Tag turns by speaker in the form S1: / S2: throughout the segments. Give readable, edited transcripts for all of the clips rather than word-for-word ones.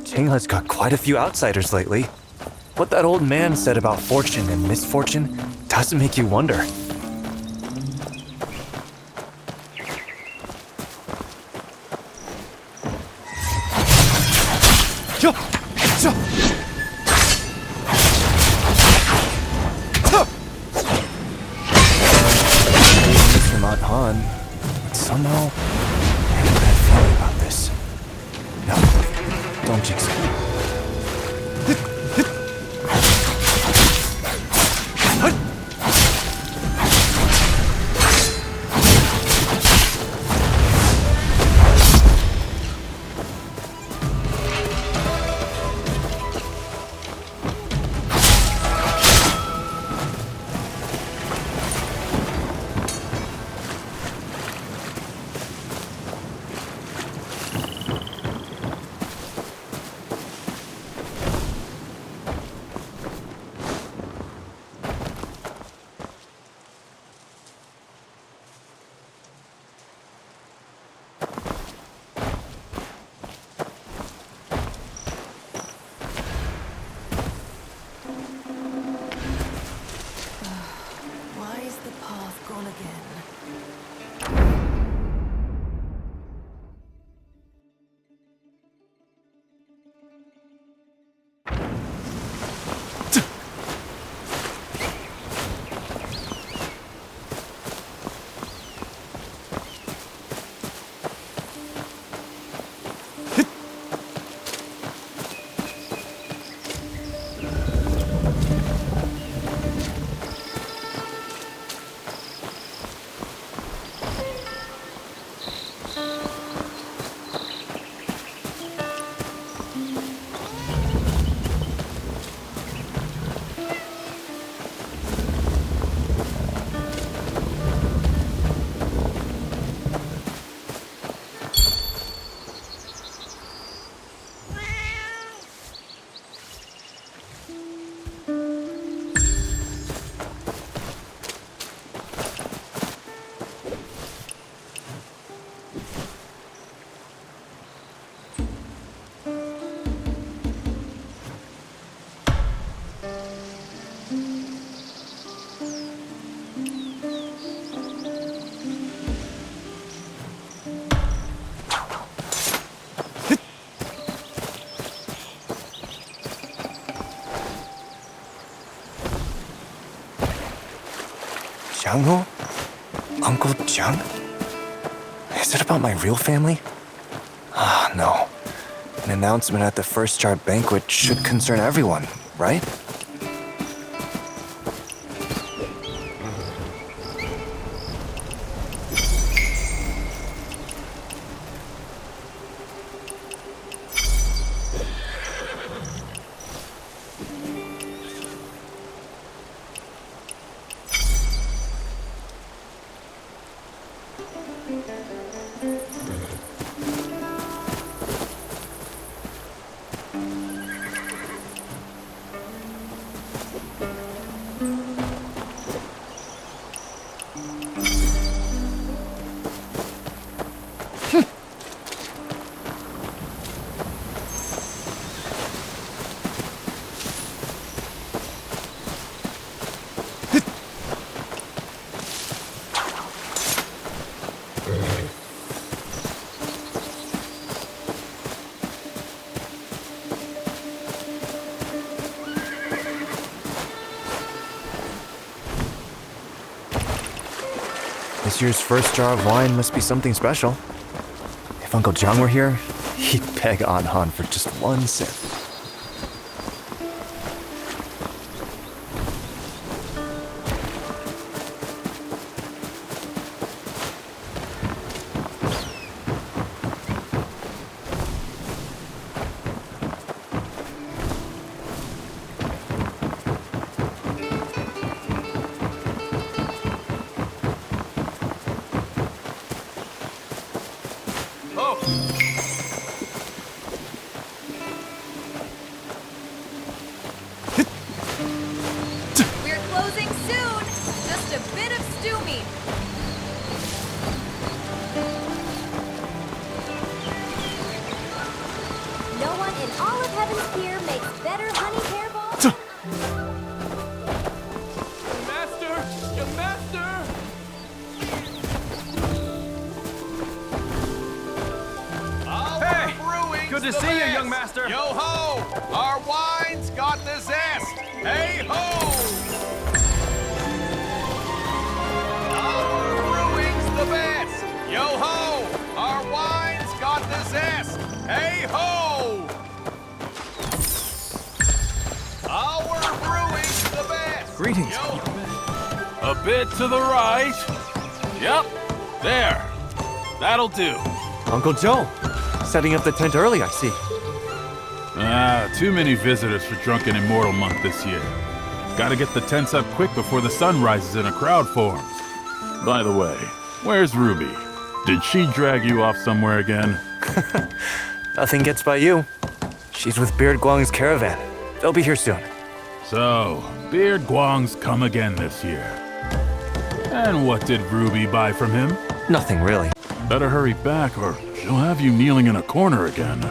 S1: Tingle's got quite a few outsiders lately. What that old man said about fortune and misfortune doesn't make you wonder. From Aunt Han, but somehow I have a bad feeling about this. No, don't jinx it. Jiang-Ho? Uncle Jiang? Is it about my real family? Ah, no. An announcement at the first chart banquet should concern everyone, right? This year's first jar of wine must be something special. If Uncle Jiang were here, he'd beg Aunt Han for just one sip.
S2: We're closing soon! Just a bit of stew meat.
S3: No one in all of Heaven's Pier makes better honey pear balls.
S4: Master! Your master!
S5: Hey!
S4: Good to see you, young master!
S5: Yo ho! Our wine's got the zest! Hey ho! Our brewing's the best! Yo ho! Our wine's got the zest! Hey ho! Our brewing's the best!
S1: Greetings.
S5: Yo
S4: A bit to the right. Yep, there. That'll do.
S1: Uncle Joe, setting up the tent early, I see.
S6: Too many visitors for Drunken Immortal Month this year. Gotta get the tents up quick before the sun rises and a crowd forms. By the way, where's Ruby? Did she drag you off somewhere again?
S1: Nothing gets by you. She's with Beard Guang's caravan. They'll be here soon.
S6: So, Beard Guang's come again this year. And what did Ruby buy from him?
S1: Nothing really.
S6: Better hurry back or she'll have you kneeling in a corner again.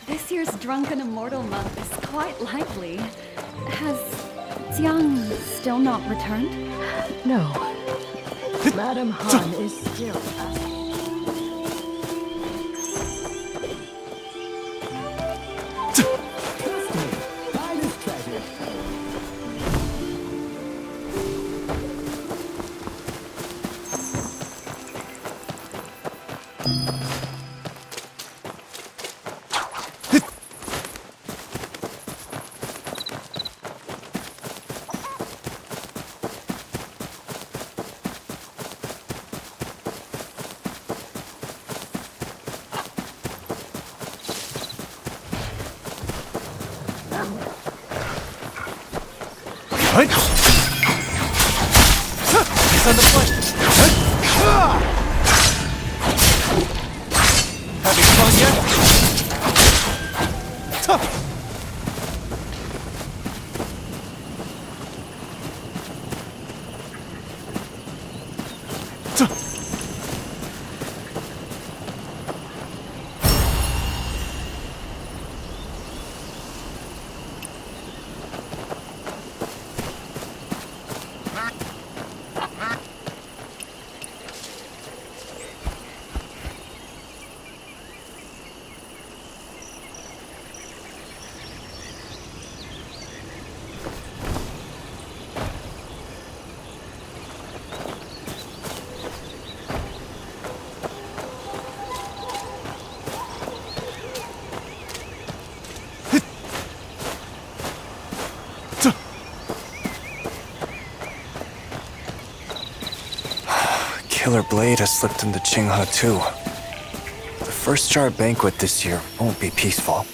S2: This year's Drunken Immortal Month is quite lively. Has Jiang still not returned?
S7: No. Madam Han is still
S1: What? He's on the plane. Having fun yet? another blade has slipped into Qinghe too. The first jar banquet this year won't be peaceful.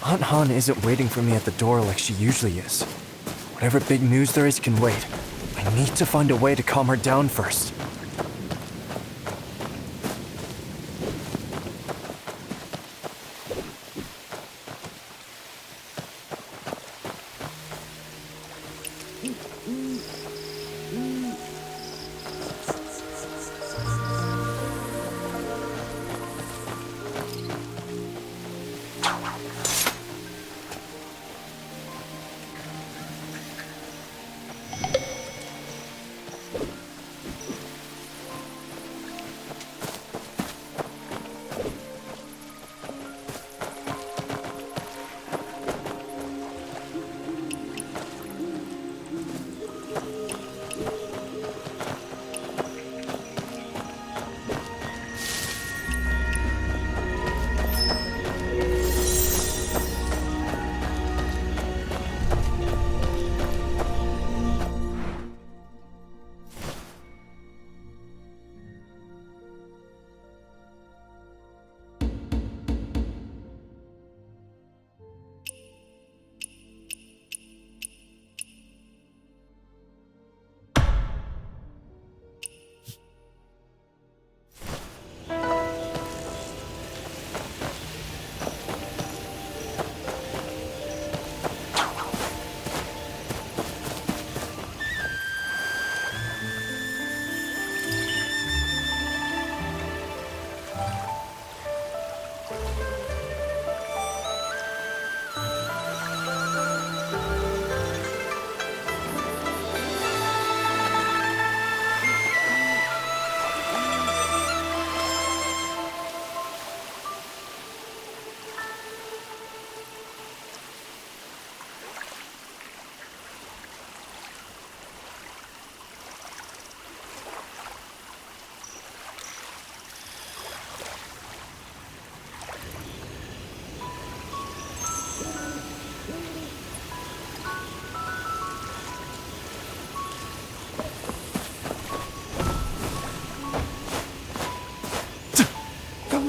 S1: Aunt Han isn't waiting for me at the door like she usually is. Whatever big news there is can wait. I need to find a way to calm her down first.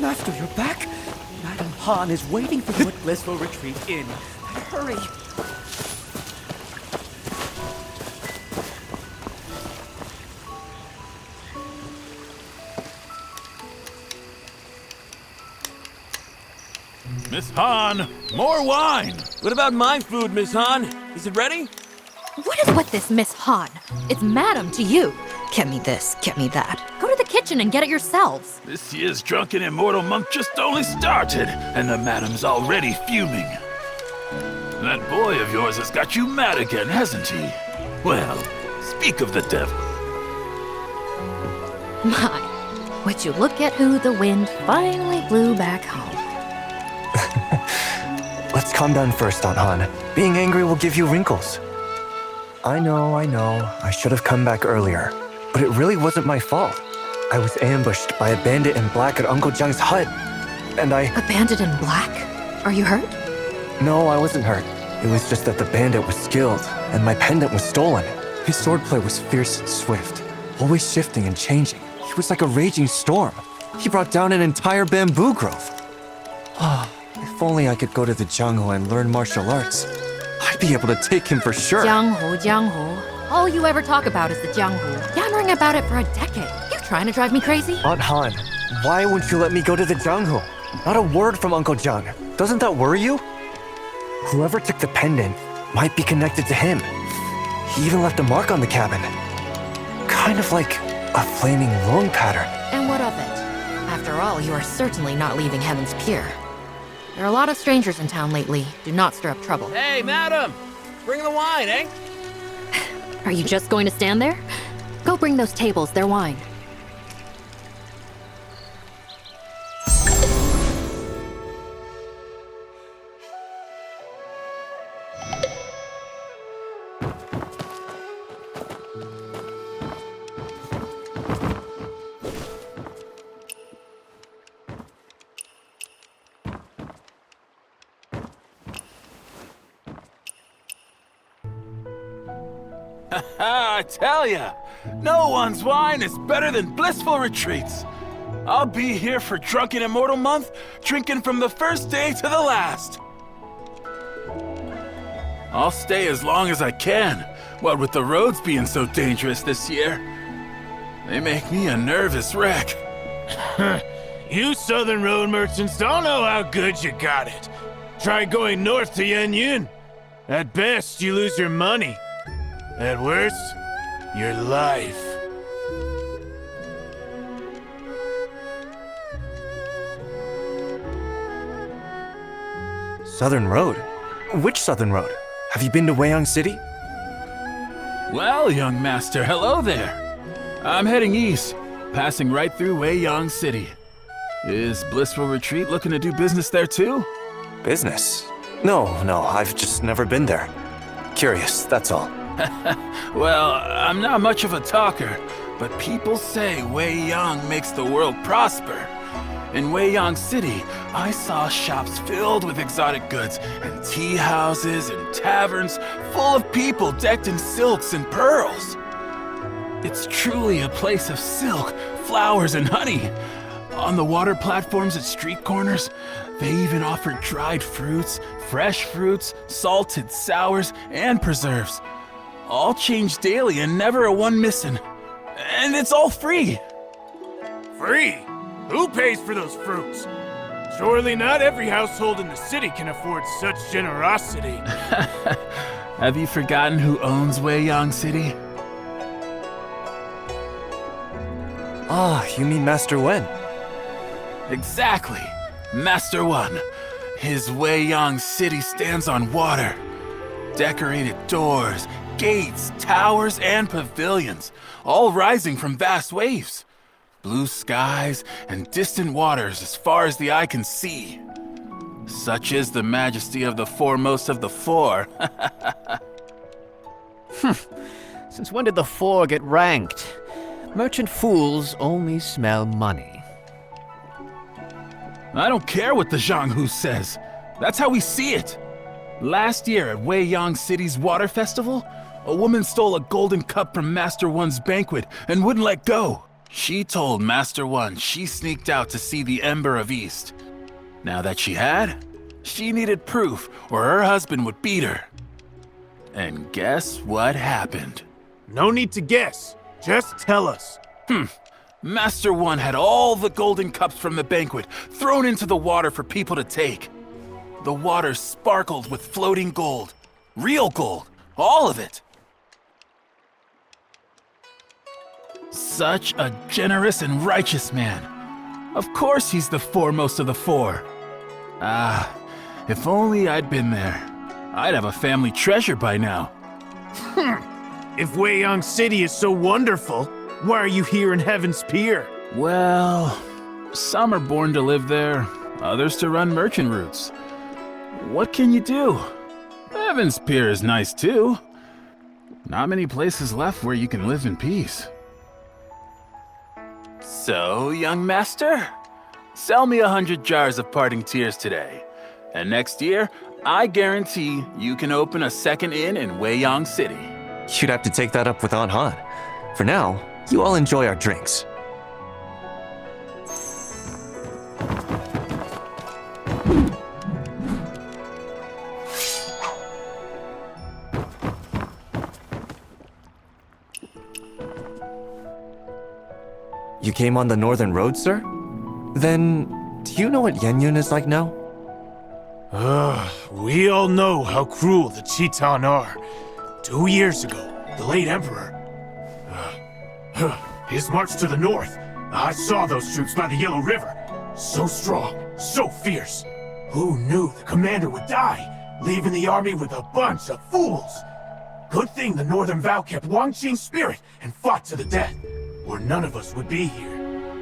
S8: Master, you're back? Madam Han is waiting for you at Blissful Retreat Inn. Hurry!
S6: Miss Han, more wine!
S9: What about my food, Miss Han? Is it ready?
S10: What is with this Miss Han? It's madam to you. Get me this, get me that. Go to the kitchen and get it yourselves.
S6: This year's Drunken Immortal Month just only started, and the madam's already fuming. That boy of yours has got you mad again, hasn't he? Well, speak of the devil.
S10: My, would you look at who the wind finally blew back home.
S1: Let's Calm down first, Aunt Han. Being angry will give you wrinkles. I know. I should have come back earlier. But it really wasn't my fault. I was ambushed by a bandit in black at Uncle Jiang's hut. And I...
S10: A bandit in black? Are you hurt?
S1: No, I wasn't hurt. It was just that the bandit was skilled, and my pendant was stolen. His swordplay was fierce and swift, always shifting and changing. He was like a raging storm. He brought down an entire bamboo grove. If only I could go to the Jianghu and learn martial arts. I'd be able to take him for sure.
S10: Jianghu. All you ever talk about is the Jianghu. Yammering about it for a decade. You trying to drive me crazy?
S1: Aunt Han, why won't you let me go to the Jianghu? Not a word from Uncle Jiang. Doesn't that worry you? Whoever took the pendant might be connected to him. He even left a mark on the cabin. Kind of like a flaming lung pattern.
S10: And what of it? After all, you are certainly not leaving Heaven's Pier. There are a lot of strangers in town lately. Do not stir up trouble.
S9: Hey, madam! Bring the wine, eh?
S10: Are you just going to stand there? Go bring those tables their wine.
S4: I tell ya, no one's wine is better than Blissful Retreats. I'll be here for Drunken Immortal Month, drinking from the first day to the last. I'll stay as long as I can, what with the roads being so dangerous this year. They make me a nervous wreck.
S11: You southern road merchants don't know how good you got it. Try going north to Yanyan. At best, you lose your money. At worst, your life.
S1: Southern Road? Which Southern Road? Have you been to Weiyang City?
S4: Well, young master, hello there. I'm heading east, passing right through Weiyang City. Is Blissful Retreat looking to do business there too?
S1: Business? No, I've just never been there. Curious, that's all.
S4: Well, I'm not much of a talker, but people say Weiyang makes the world prosper. In Weiyang City, I saw shops filled with exotic goods, and tea houses and taverns full of people decked in silks and pearls. It's truly a place of silk, flowers, and honey. On the water platforms at street corners, they even offer dried fruits, fresh fruits, salted sours, and preserves. All change daily and never a one missing. And it's all free.
S11: Free? Who pays for those fruits? Surely not every household in the city can afford such generosity.
S4: Have you forgotten who owns Weiyang City?
S1: Ah, you mean Master Wen?
S4: Exactly. Master Wen. His Weiyang City stands on water. Decorated doors, gates, towers, and pavilions, all rising from vast waves. Blue skies and distant waters as far as the eye can see. Such is the majesty of the foremost of the four.
S8: Since when did the four get ranked? Merchant fools only smell money.
S4: I don't care what the Jianghu says. That's how we see it. Last year at Weiyang City's Water Festival, a woman stole a golden cup from Master Wen's banquet and wouldn't let go. She told Master Wen she sneaked out to see the Ember of East. Now that she had, she needed proof or her husband would beat her. And guess what happened?
S11: No need to guess. Just tell us.
S4: Master Wen had all the golden cups from the banquet thrown into the water for people to take. The water sparkled with floating gold. Real gold. All of it. Such a generous and righteous man. Of course he's the foremost of the four. Ah, if only I'd been there. I'd have a family treasure by now.
S11: If Weiyang City is so wonderful, why are you here in Heaven's Pier?
S4: Well, some are born to live there, others to run merchant routes. what can you do? Heaven's Pier is nice too. Not many places left where you can live in peace. So, young master, sell me 100 jars of parting tears today. And next year, I guarantee you can open a second inn in Weiyang City.
S1: You'd have to take that up with Aunt Han. For now, you all enjoy our drinks. You came on the Northern Road, sir? Then, do you know what Yenyun is like now?
S11: We all know how cruel the Chitan are. 2 years ago, the late Emperor... his march to the north. I saw those troops by the Yellow River. So strong, so fierce. Who knew the commander would die, leaving the army with a bunch of fools? Good thing the Northern Vow kept Wang Qing's spirit and fought to the death, or none of us would be here.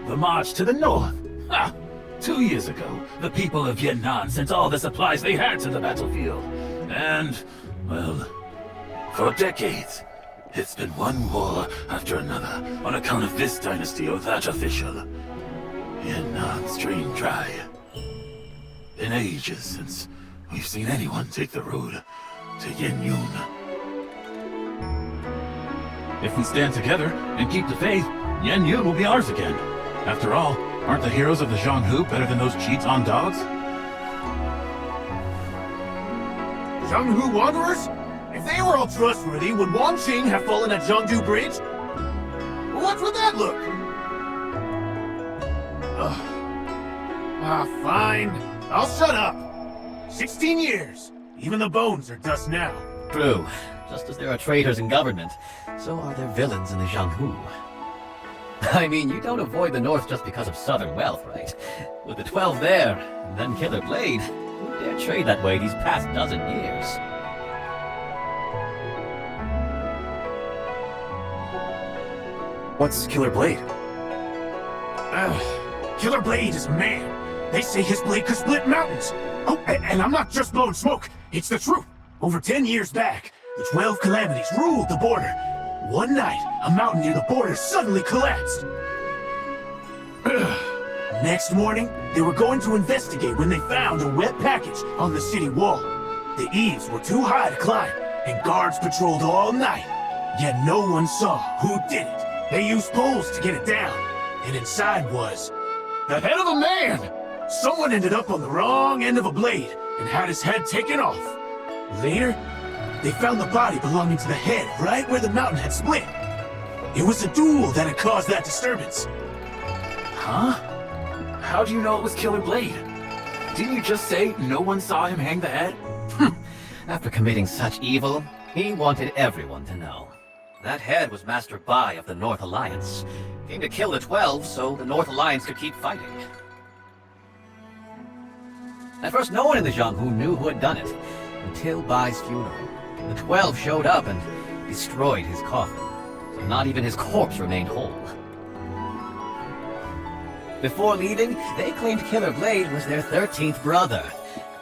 S12: The march to the north? Ha! 2 years ago, the people of Yan'an sent all the supplies they had to the battlefield. And, well, for decades, it's been one war after another on account of this dynasty or that official. Yan'an's drained dry. Been ages since we've seen anyone take the road to Yenyun.
S4: If we stand together and keep the faith, Yenyun will be ours again. After all, aren't the heroes of the Zhonghu better than those Chitan dogs?
S11: Zhonghu wanderers? If they were all trustworthy, would Wang Qing have fallen at Zhongdu Bridge? What would that look? Fine. I'll shut up. 16 years. Even the bones are dust now.
S8: True. Just as there are traitors in government, so are there villains in the Zhonghu. I mean, you don't avoid the North just because of southern wealth, right? With the 12 there, and then Killer Blade, who dare trade that way these past dozen years?
S1: What's Killer Blade?
S11: Killer Blade is a man. They say his blade could split mountains. Oh, and I'm not just blowing smoke. It's the truth. Over 10 years back, the 12 Calamities ruled the border. One night, a mountain near the border suddenly collapsed. Next morning, they were going to investigate when they found a wet package on the city wall. The eaves were too high to climb, and guards patrolled all night. Yet no one saw who did it. They used poles to get it down, and inside was the head of a man! Someone ended up on the wrong end of a blade and had his head taken off. Later, they found the body belonging to the head right where the mountain had split. It was a duel that had caused that disturbance.
S12: Huh? How do you know it was Killer Blade? Didn't you just say no one saw him hang the head?
S8: After committing such evil, he wanted everyone to know. That head was Master Bai of the North Alliance. Came to kill the 12 so the North Alliance could keep fighting. At first, no one in the Zhonghu knew who had done it, until Bai's funeral. The 12 showed up and destroyed his coffin, so not even his corpse remained whole. Before leaving, they claimed Killer Blade was their 13th brother.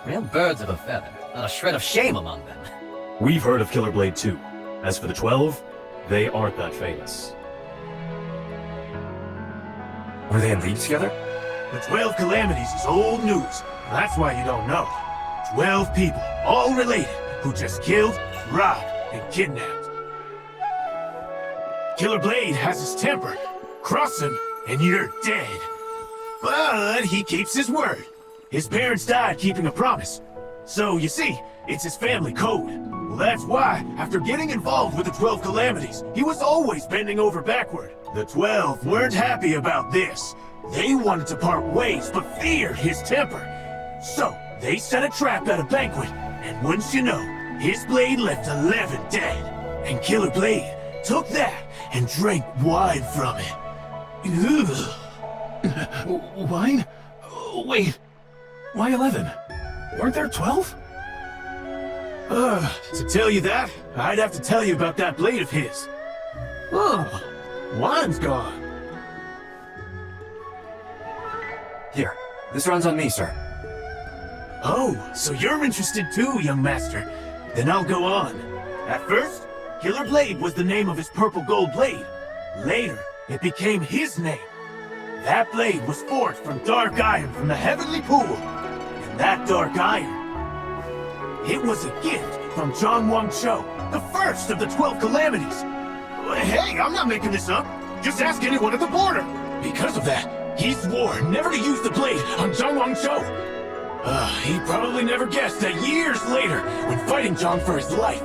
S8: Real birds of a feather, not a shred of shame among them.
S13: We've heard of Killer Blade too. As for the 12, they aren't that famous.
S1: Were they in league together?
S11: The 12 Calamities is old news. That's why you don't know. 12 people, all related, who just killed, robbed, and kidnapped. Killer Blade has his temper. Cross him, and you're dead. But he keeps his word. His parents died keeping a promise. So, you see, it's his family code. Well, that's why, after getting involved with the 12 Calamities, he was always bending over backward. The 12 weren't happy about this. They wanted to part ways, but feared his temper. So, they set a trap at a banquet, and wouldn't you know, his blade left 11 dead. And Killer Blade took that and drank wine from it.
S12: Wine? Wait, why 11? Weren't there 12?
S11: To tell you that, I'd have to tell you about that blade of his. Oh, wine's gone.
S1: Here, this runs on me, sir.
S11: Oh, so you're interested too, young master. Then I'll go on. At first, Killer Blade was the name of his purple gold blade. Later, it became his name. That blade was forged from dark iron from the heavenly pool. And that dark iron, it was a gift from Zhang Wangchou, the first of the 12 calamities. Hey, I'm not making this up. Just ask anyone at the border. Because of that, he swore never to use the blade on Zhang Wangchou. He probably never guessed that years later, when fighting Zhang for his life,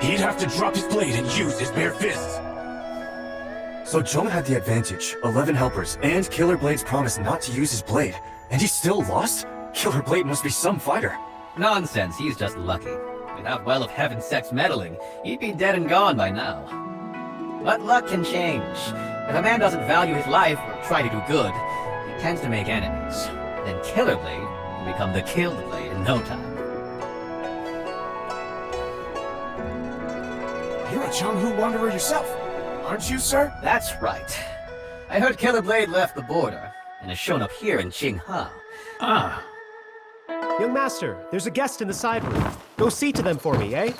S11: he'd have to drop his blade and use his bare fists.
S1: So Zhong had the advantage, 11 helpers, and Killer Blade's promise not to use his blade, and he still lost? Killer Blade must be some fighter.
S8: Nonsense, he's just lucky. Without Well of Heaven sex meddling, he'd be dead and gone by now. But luck can change. If a man doesn't value his life or try to do good, he tends to make enemies. Then Killer Blade will become the Killed Blade in no time.
S11: You're a Changhu wanderer yourself, aren't you, sir?
S8: That's right. I heard Killer Blade left the border and has shown up here in Qingha.
S6: Ah.
S14: Young master, there's a guest in the side room. Go see to them for me, eh?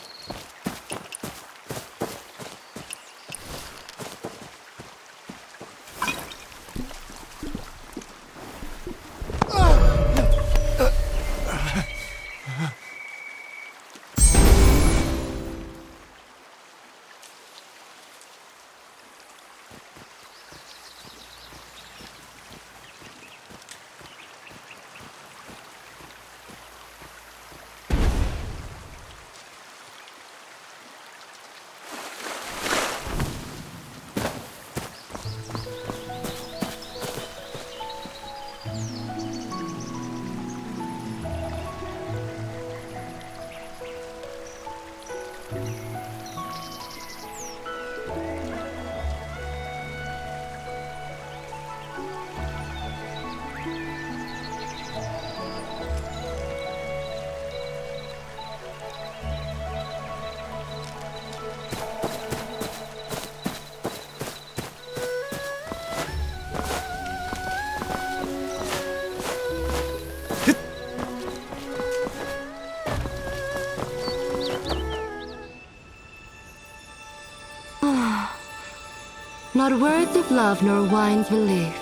S15: Not words of love nor wine's relief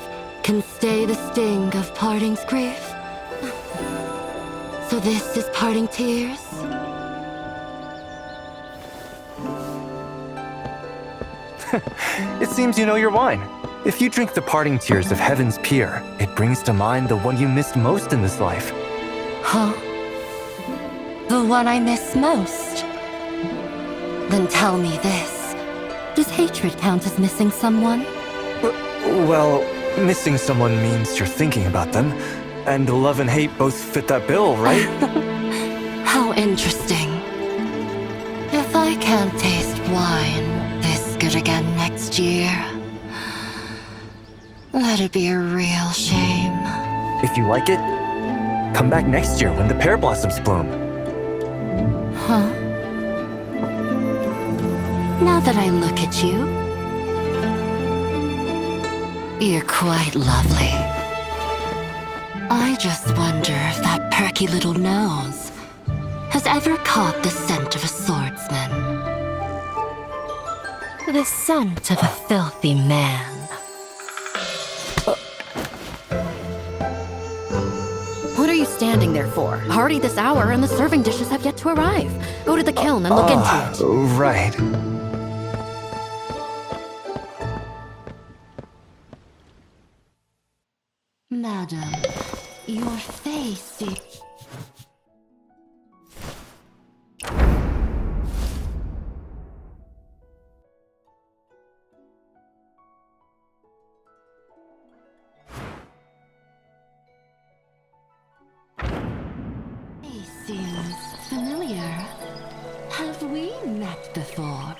S15: can stay the sting of parting's grief. So this is parting tears?
S1: It seems you know your wine. If you drink the parting tears of Heaven's Pier, it brings to mind the one you missed most in this life.
S15: Huh? The one I miss most? Then tell me this. Does hatred count as missing someone?
S1: Well, missing someone means you're thinking about them, and love and hate both fit that bill, right?
S15: How interesting. If I can't taste wine this good again next year, that'd be a real shame.
S1: If you like it, come back next year when the pear blossoms bloom.
S15: Huh? Now that I look at you, you're quite lovely. I just wonder if that perky little nose has ever caught the scent of a swordsman. The scent of a filthy man.
S10: What are you standing there for? Already this hour and the serving dishes have yet to arrive. Go to the kiln and look into it.
S1: Right.
S15: Madam, your face is... Seems familiar. Have we met before?